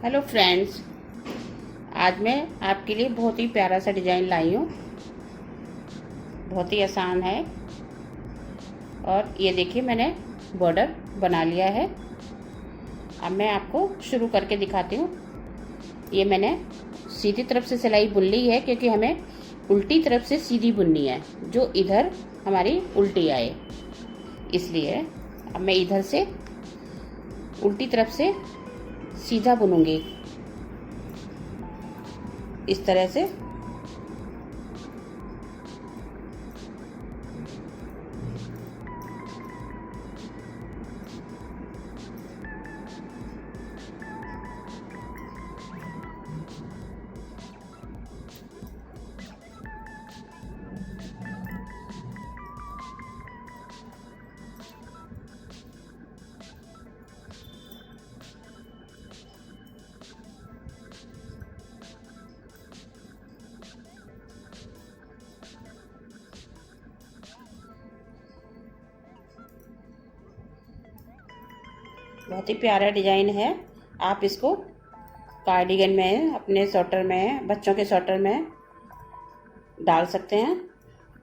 Hello friends, आज मैं आपके लिए बहुत ही प्यारा सा डिज़ाइन लाई हूँ। बहुत ही आसान है। और ये देखिए, मैंने बॉर्डर बना लिया है। अब मैं आपको शुरू करके दिखाती हूँ। ये मैंने सीधी तरफ से सिलाई बुन ली है, क्योंकि हमें उल्टी तरफ से सीधी बुननी है, जो इधर हमारी उल्टी आए, इसलिए अब मैं इधर से उल्टी तरफ से सीधा बुनूंगी, इस तरह से। बहुत ही प्यारा डिज़ाइन है। आप इसको कार्डिगन में, अपने स्वेटर में, बच्चों के स्वेटर में डाल सकते हैं।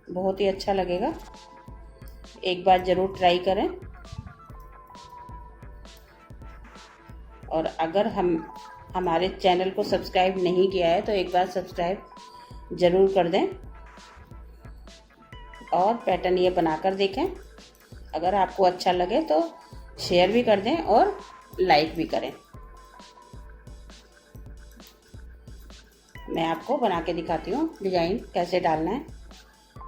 बहुत ही अच्छा लगेगा। एक बार ज़रूर ट्राई करें। और अगर हमारे चैनल को सब्सक्राइब नहीं किया है तो एक बार सब्सक्राइब ज़रूर कर दें और पैटर्न ये बनाकर देखें। अगर आपको अच्छा लगे तो शेयर भी कर दें और लाइक भी करें। मैं आपको बना के दिखाती हूँ डिज़ाइन कैसे डालना है।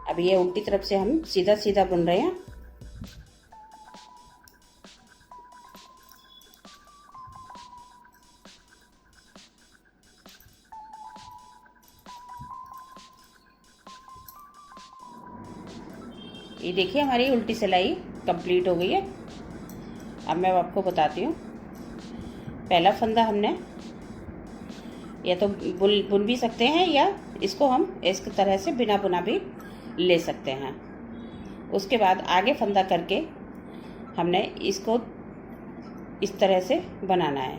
अब ये उल्टी तरफ से हम सीधा सीधा बुन रहे हैं। ये देखिए, हमारी उल्टी सिलाई कंप्लीट हो गई है। अब मैं आपको बताती हूँ। पहला फंदा हमने या तो बुन भी सकते हैं, या इसको हम इस तरह से बिना बुना भी ले सकते हैं। उसके बाद आगे फंदा करके हमने इसको इस तरह से बनाना है।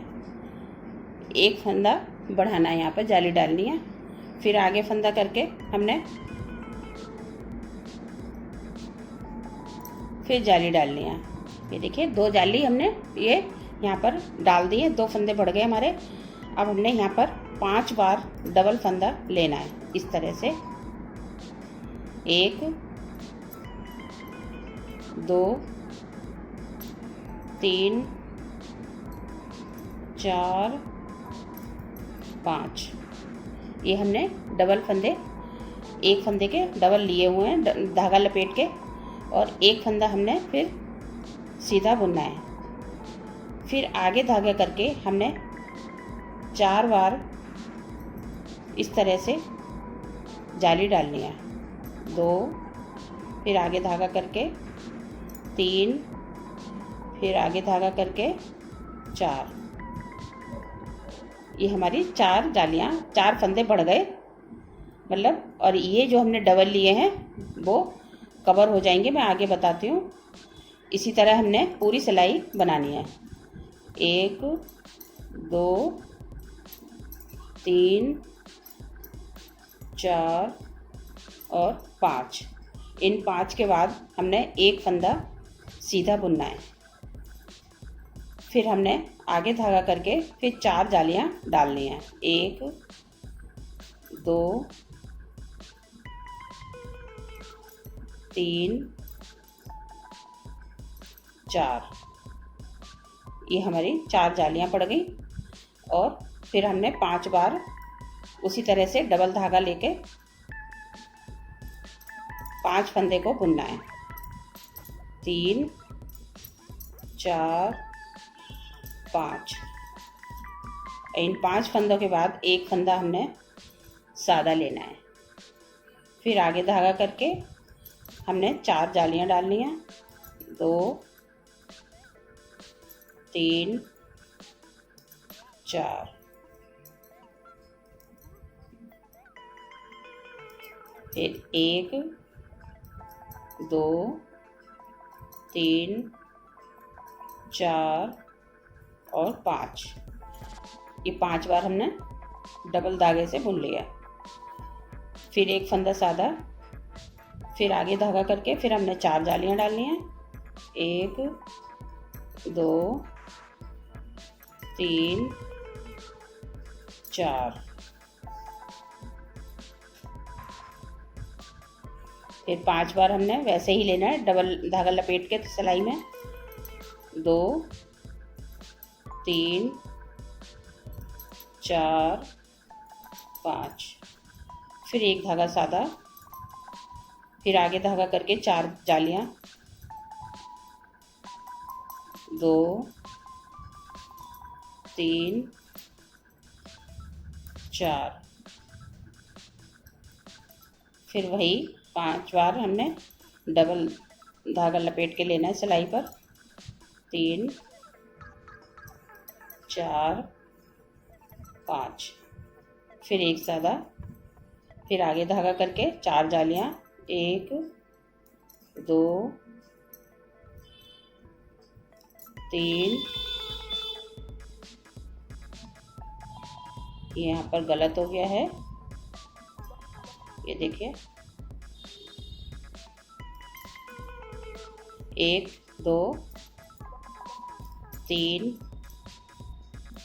एक फंदा बढ़ाना है, यहाँ पर जाली डालनी है। फिर आगे फंदा करके हमने फिर जाली डालनी है। ये देखिए, 2 जाली हमने ये यहाँ पर डाल दी है। 2 फंदे बढ़ गए हमारे। अब हमने यहाँ पर 5 बार डबल फंदा लेना है, इस तरह से। 1 2 3 4 5। ये हमने डबल फंदे, एक फंदे के डबल लिए हुए हैं धागा लपेट के। और एक फंदा हमने फिर सीधा बुनना है। फिर आगे धागा करके हमने 4 बार इस तरह से जाली डालनी है। 2, फिर आगे धागा करके 3, फिर आगे धागा करके 4। ये हमारी 4 जालियाँ, 4 फंदे बढ़ गए मतलब। और ये जो हमने डबल लिए हैं वो कवर हो जाएंगे, मैं आगे बताती हूँ। इसी तरह हमने पूरी सिलाई बनानी है। 1 2 3 4 और 5। इन 5 के बाद हमने एक फंदा सीधा बुनना है। फिर हमने आगे धागा करके फिर 4 जालियाँ डालनी हैं। 1 2 3 4। ये हमारी 4 जालियाँ पड़ गई। और फिर हमने 5 बार उसी तरह से डबल धागा लेके 5 फंदे को बुनना है। 3 4 5। इन 5 फंदों के बाद एक फंदा हमने सादा लेना है। फिर आगे धागा करके हमने 4 जालियाँ डालनी हैं। 2 3 4। फिर 1 2 3 4 और 5। ये 5 बार हमने डबल धागे से बुन लिया। फिर एक फंदा सादा, फिर आगे धागा करके फिर हमने 4 जालियां डालनी हैं। 1 2 3 4। फिर 5 बार हमने वैसे ही लेना है, डबल धागा लपेट के सिलाई में। 2 3 4 5। फिर एक धागा सादा, फिर आगे धागा करके 4 जालियां। 2 3 4। फिर वही 5 बार हमने डबल धागा लपेट के लेना है सिलाई पर। 3 4 5। फिर एक सादा, फिर आगे धागा करके 4 जालियां। 1 2 3। ये यहाँ पर गलत हो गया है, ये देखिए। 1 2 3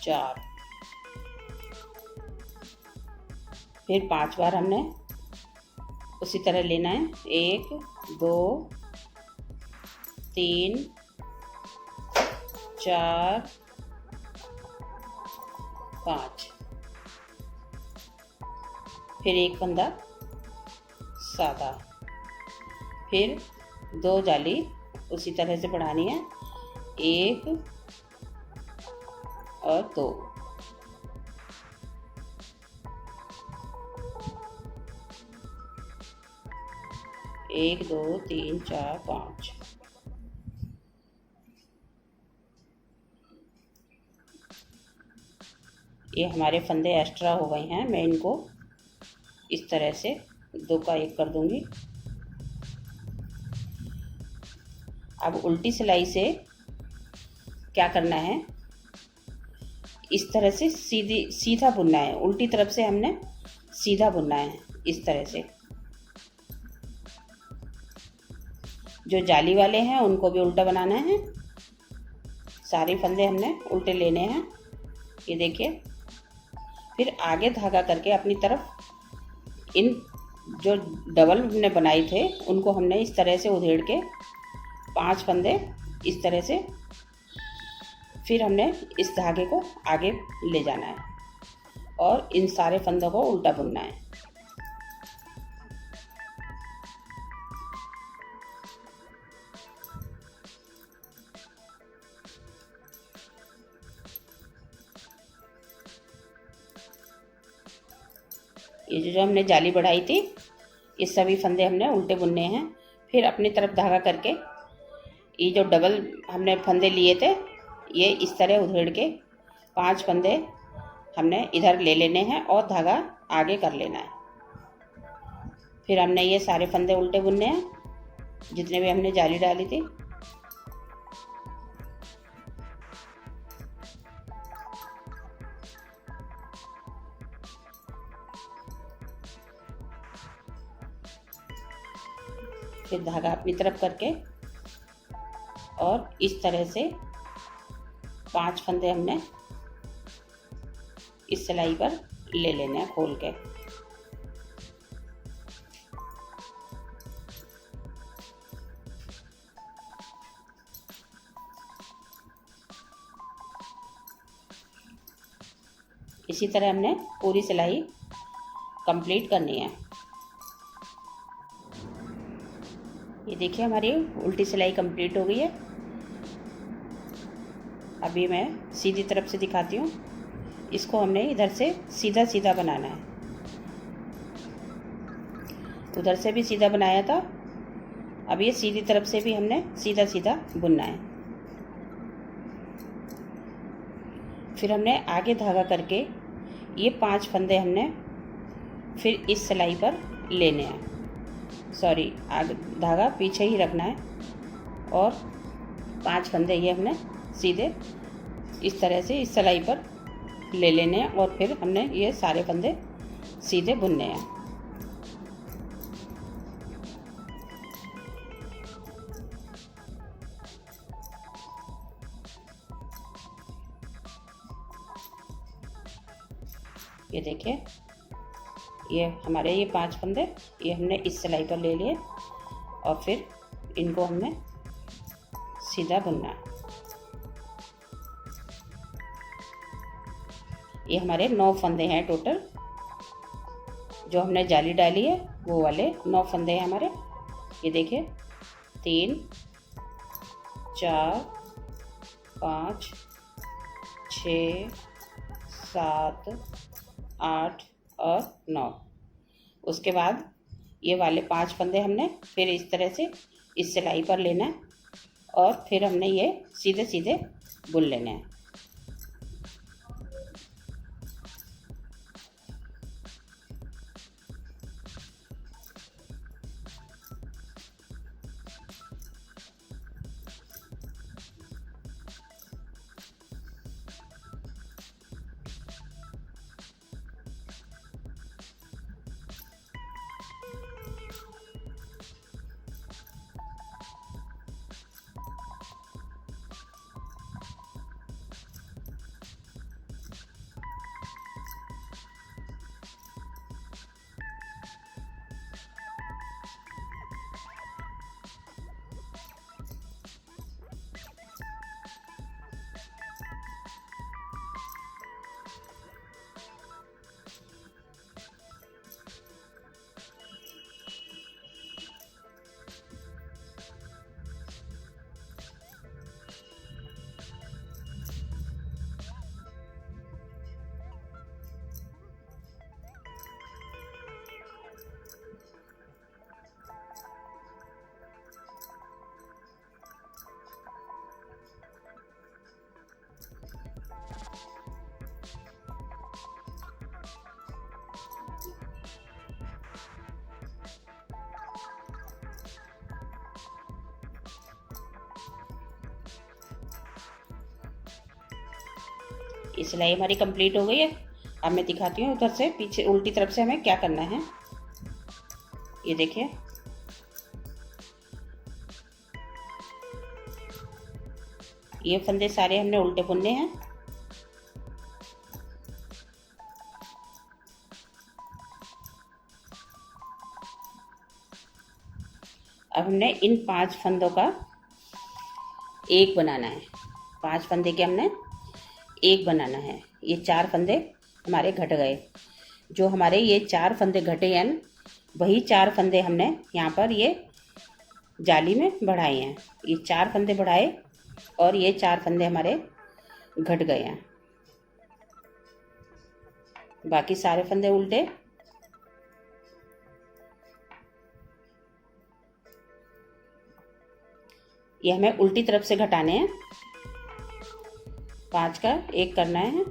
4। फिर 5 बार हमने उसी तरह लेना है। 1 2 3 4 5। फिर एक फंदा सादा, फिर 2 जाली उसी तरह से बढ़ानी है। 1 और 2। एक 2 3 4 5। ये हमारे फंदे एक्स्ट्रा हो गए हैं, मैं इनको इस तरह से 2 का 1 कर दूंगी। अब उल्टी सिलाई से क्या करना है, इस तरह से सीधा बुनना है। उल्टी तरफ से हमने सीधा बुनना है, इस तरह से। जो जाली वाले हैं उनको भी उल्टा बनाना है। सारे फंदे हमने उल्टे लेने हैं, ये देखिए। फिर आगे धागा करके अपनी तरफ इन जो डबल हमने बनाए थे उनको हमने इस तरह से उधेड़ के 5 फंदे इस तरह से, फिर हमने इस धागे को आगे ले जाना है और इन सारे फंदों को उल्टा बुनना है। ये जो हमने जाली बढ़ाई थी, ये सभी फंदे हमने उल्टे बुनने हैं। फिर अपनी तरफ धागा करके ये जो डबल हमने फंदे लिए थे, ये इस तरह उधेड़ के 5 फंदे हमने इधर ले लेने हैं और धागा आगे कर लेना है। फिर हमने ये सारे फंदे उल्टे बुनने हैं, जितने भी हमने जाली डाली थी। फिर धागा अपनी तरफ करके और इस तरह से 5 फंदे हमने इस सिलाई पर ले लेने हैं खोल के। इसी तरह हमने पूरी सिलाई कंप्लीट करनी है। ये देखिए हमारी उल्टी सिलाई कंप्लीट हो गई है। अभी मैं सीधी तरफ से दिखाती हूँ। इसको हमने इधर से सीधा सीधा बनाना है, उधर से भी सीधा बनाया था। अब ये सीधी तरफ से भी हमने सीधा सीधा बुनना है। फिर हमने आगे धागा करके ये 5 फंदे हमने फिर इस सिलाई पर लेने हैं। सॉरी, आगे धागा पीछे ही रखना है और 5 फंदे ये हमने सीधे इस तरह से इस सिलाई पर ले लेने हैं और फिर हमने ये सारे फंदे सीधे बुनने हैं। ये देखिए, ये हमारे ये 5 फंदे ये हमने इस सिलाई पर ले लिए और फिर इनको हमने सीधा बुनना है। ये हमारे 9 फंदे हैं टोटल, जो हमने जाली डाली है वो वाले 9 फंदे हैं हमारे। ये देखिए 3 4 5 6 7 8 और 9। उसके बाद ये वाले 5 फंदे हमने फिर इस तरह से इस सिलाई पर लेना है और फिर हमने ये सीधे सीधे बुन लेने हैं। ये सिलाई हमारी कंप्लीट हो गई है। अब मैं दिखाती हूँ उधर से पीछे उल्टी तरफ से हमें क्या करना है। ये देखिए, ये फंदे सारे हमने उल्टे बुनने हैं। अब हमने इन 5 फंदों का एक बनाना है। 5 फंदे के हमने एक बनाना है। ये 4 फंदे हमारे घट गए। जो हमारे ये 4 फंदे घटे हैं वही 4 फंदे हमने यहाँ पर ये जाली में बढ़ाए हैं। ये 4 फंदे बढ़ाए और ये 4 फंदे हमारे घट गए हैं। बाकी सारे फंदे उल्टे। ये हमें उल्टी तरफ से घटाने हैं। 5 का एक करना है।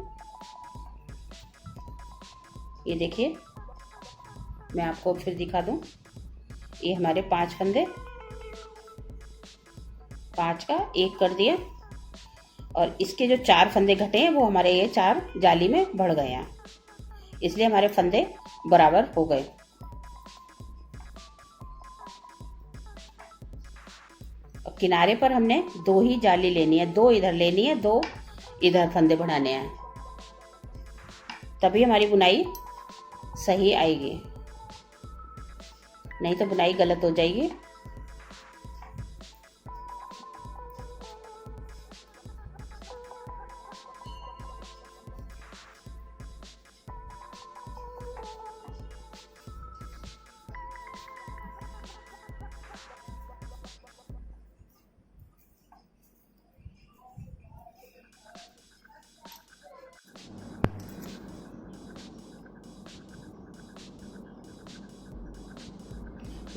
ये देखिए, मैं आपको फिर दिखा दूं। ये हमारे 5 फंदे, 5 का एक कर दिया और इसके जो 4 फंदे घटे हैं वो हमारे ये 4 जाली में बढ़ गए हैं, इसलिए हमारे फंदे बराबर हो गए। किनारे पर हमने 2 ही जाली लेनी है, 2 इधर लेनी है, 2 इधर फंदे बढ़ाने हैं, तभी हमारी बुनाई सही आएगी, नहीं तो बुनाई गलत हो जाएगी।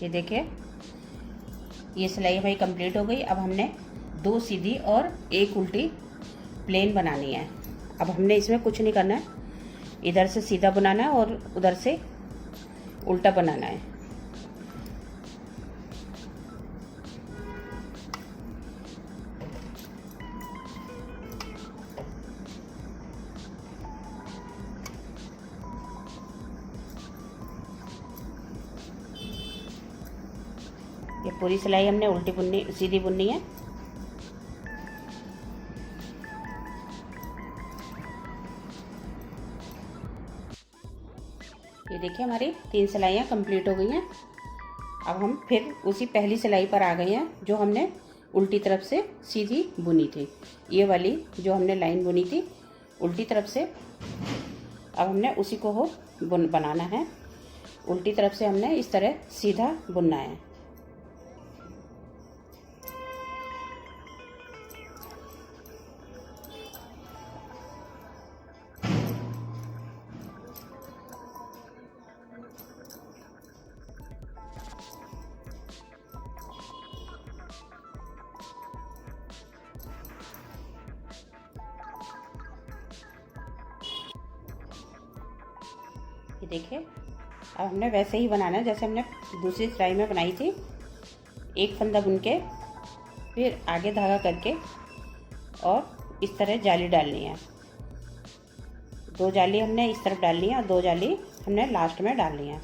ये देखिए, ये सिलाई हमारी कंप्लीट हो गई। अब हमने 2 सीधी और 1 उल्टी प्लेन बनानी है। अब हमने इसमें कुछ नहीं करना है, इधर से सीधा बनाना है और उधर से उल्टा बनाना है। ये पूरी सिलाई हमने उल्टी बुननी, सीधी बुननी है। ये देखिए हमारी 3 सिलाइयाँ कंप्लीट हो गई हैं। अब हम फिर उसी पहली सिलाई पर आ गए हैं जो हमने उल्टी तरफ से सीधी बुनी थी। ये वाली जो हमने लाइन बुनी थी उल्टी तरफ से, अब हमने उसी को हो बनाना है। उल्टी तरफ से हमने इस तरह सीधा बुनना है। ये देखिए अब हमने वैसे ही बनाना है जैसे हमने दूसरी सिलाई में बनाई थी। एक फंदा बुन के फिर आगे धागा करके और इस तरह जाली डालनी है। 2 जाली हमने इस तरफ डालनी है और 2 जाली हमने लास्ट में डालनी है।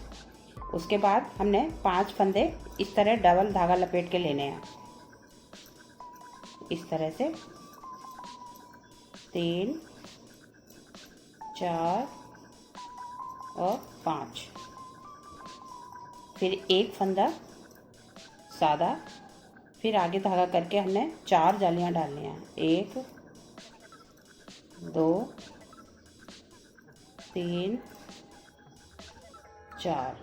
उसके बाद हमने 5 फंदे इस तरह डबल धागा लपेट के लेने हैं। इस तरह से 3 4 और 5, फिर एक फंदा सादा, फिर आगे धागा करके हमने 4 जालियां डालनी हैं। 1 2 3 4।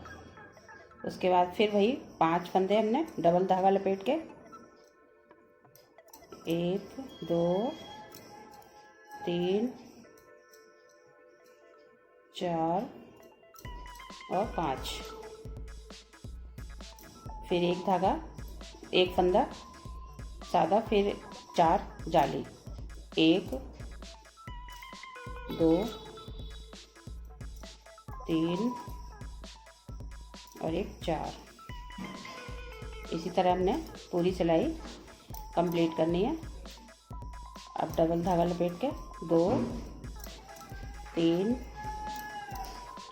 उसके बाद फिर वही 5 फंदे हमने डबल धागा लपेट के 1 2 3 4 और 5, फिर एक धागा, एक फंदा सादा, फिर 4 जाली, 1 2 3 और 1 4। इसी तरह हमने पूरी सिलाई कंप्लीट करनी है। अब डबल धागा लपेट के 2 3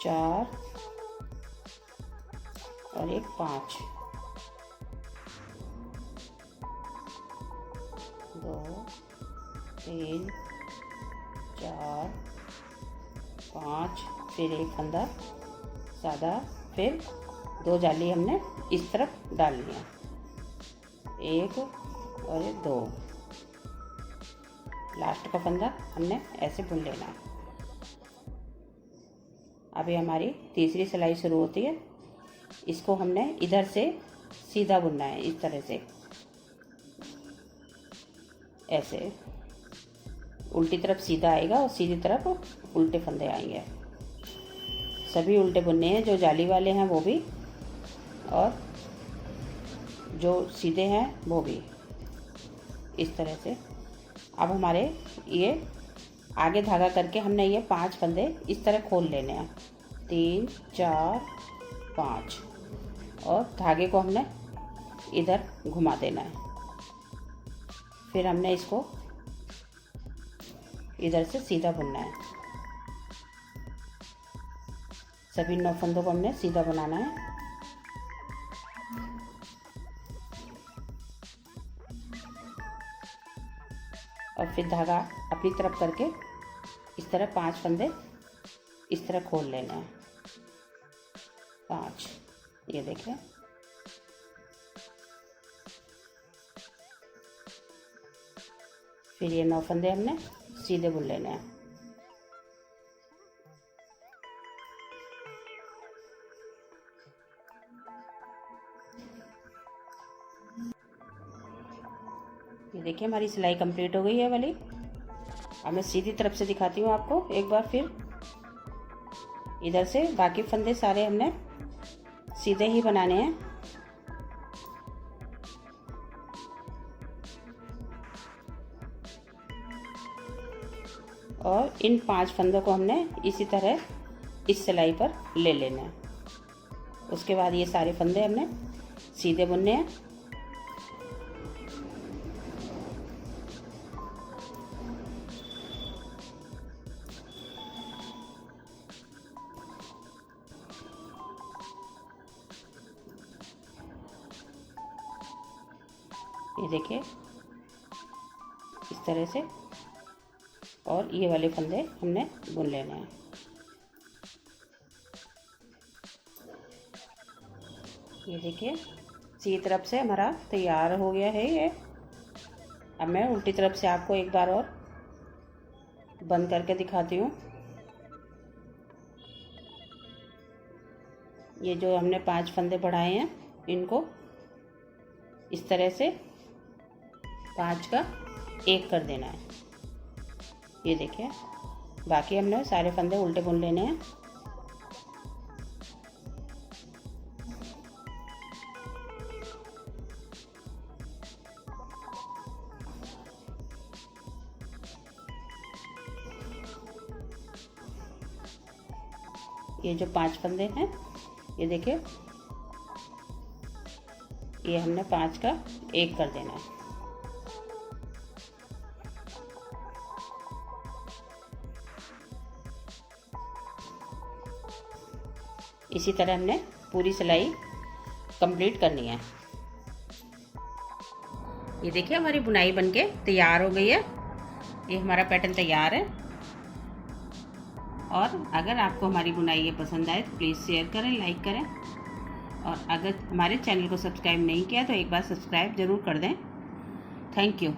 4 और 1 5, 2 3 4 5, फिर एक फंदा सादा, फिर 2 जाली हमने इस तरफ डालनी है। 1 और 2, लास्ट का फंदा हमने ऐसे बुन लेना है। अभी हमारी तीसरी सिलाई शुरू होती है। इसको हमने इधर से सीधा बुनना है, इस तरह से, ऐसे उल्टी तरफ सीधा आएगा और सीधी तरफ उल्टे फंदे आएंगे। सभी उल्टे बुनने हैं, जो जाली वाले हैं वो भी और जो सीधे हैं वो भी, इस तरह से। अब हमारे ये आगे धागा करके हमने ये 5 फंदे इस तरह खोल लेने हैं। 3 4 5 और धागे को हमने इधर घुमा देना है। फिर हमने इसको इधर से सीधा बुनना है। सभी 9 फंदों को हमने सीधा बनाना है। और फिर धागा अपनी तरफ करके इस तरह 5 फंदे इस तरह खोल लेने हैं। 5, ये देखें। फिर ये 9 फंदे हमने सीधे बुन लेने हैं। ये देखिए हमारी सिलाई कंप्लीट हो गई है वाली। अब मैं सीधी तरफ से दिखाती हूँ आपको एक बार फिर। इधर से बाकी फंदे सारे हमने सीधे ही बनाने हैं। और इन 5 फंदों को हमने इसी तरह इस सिलाई पर ले लेना है। उसके बाद ये सारे फंदे हमने सीधे बुनने हैं। ये देखिए इस तरह से, और ये वाले फंदे हमने बुन लेने हैं। ये देखिए सी तरफ से हमारा तैयार हो गया है ये। अब मैं उल्टी तरफ से आपको एक बार और बंद करके दिखाती हूँ। ये जो हमने 5 फंदे बढ़ाए हैं इनको इस तरह से 5 का 1 कर देना है। ये देखिए बाकी हमने सारे फंदे उल्टे बुन लेने हैं। ये जो 5 फंदे हैं ये देखिए, ये हमने 5 का 1 कर देना है। इसी तरह हमने पूरी सिलाई कंप्लीट करनी है। ये देखिए हमारी बुनाई बनके तैयार हो गई है। ये हमारा पैटर्न तैयार है। और अगर आपको हमारी बुनाई ये पसंद आए तो प्लीज़ शेयर करें, लाइक करें, और अगर हमारे चैनल को सब्सक्राइब नहीं किया तो एक बार सब्सक्राइब ज़रूर कर दें। Thank you.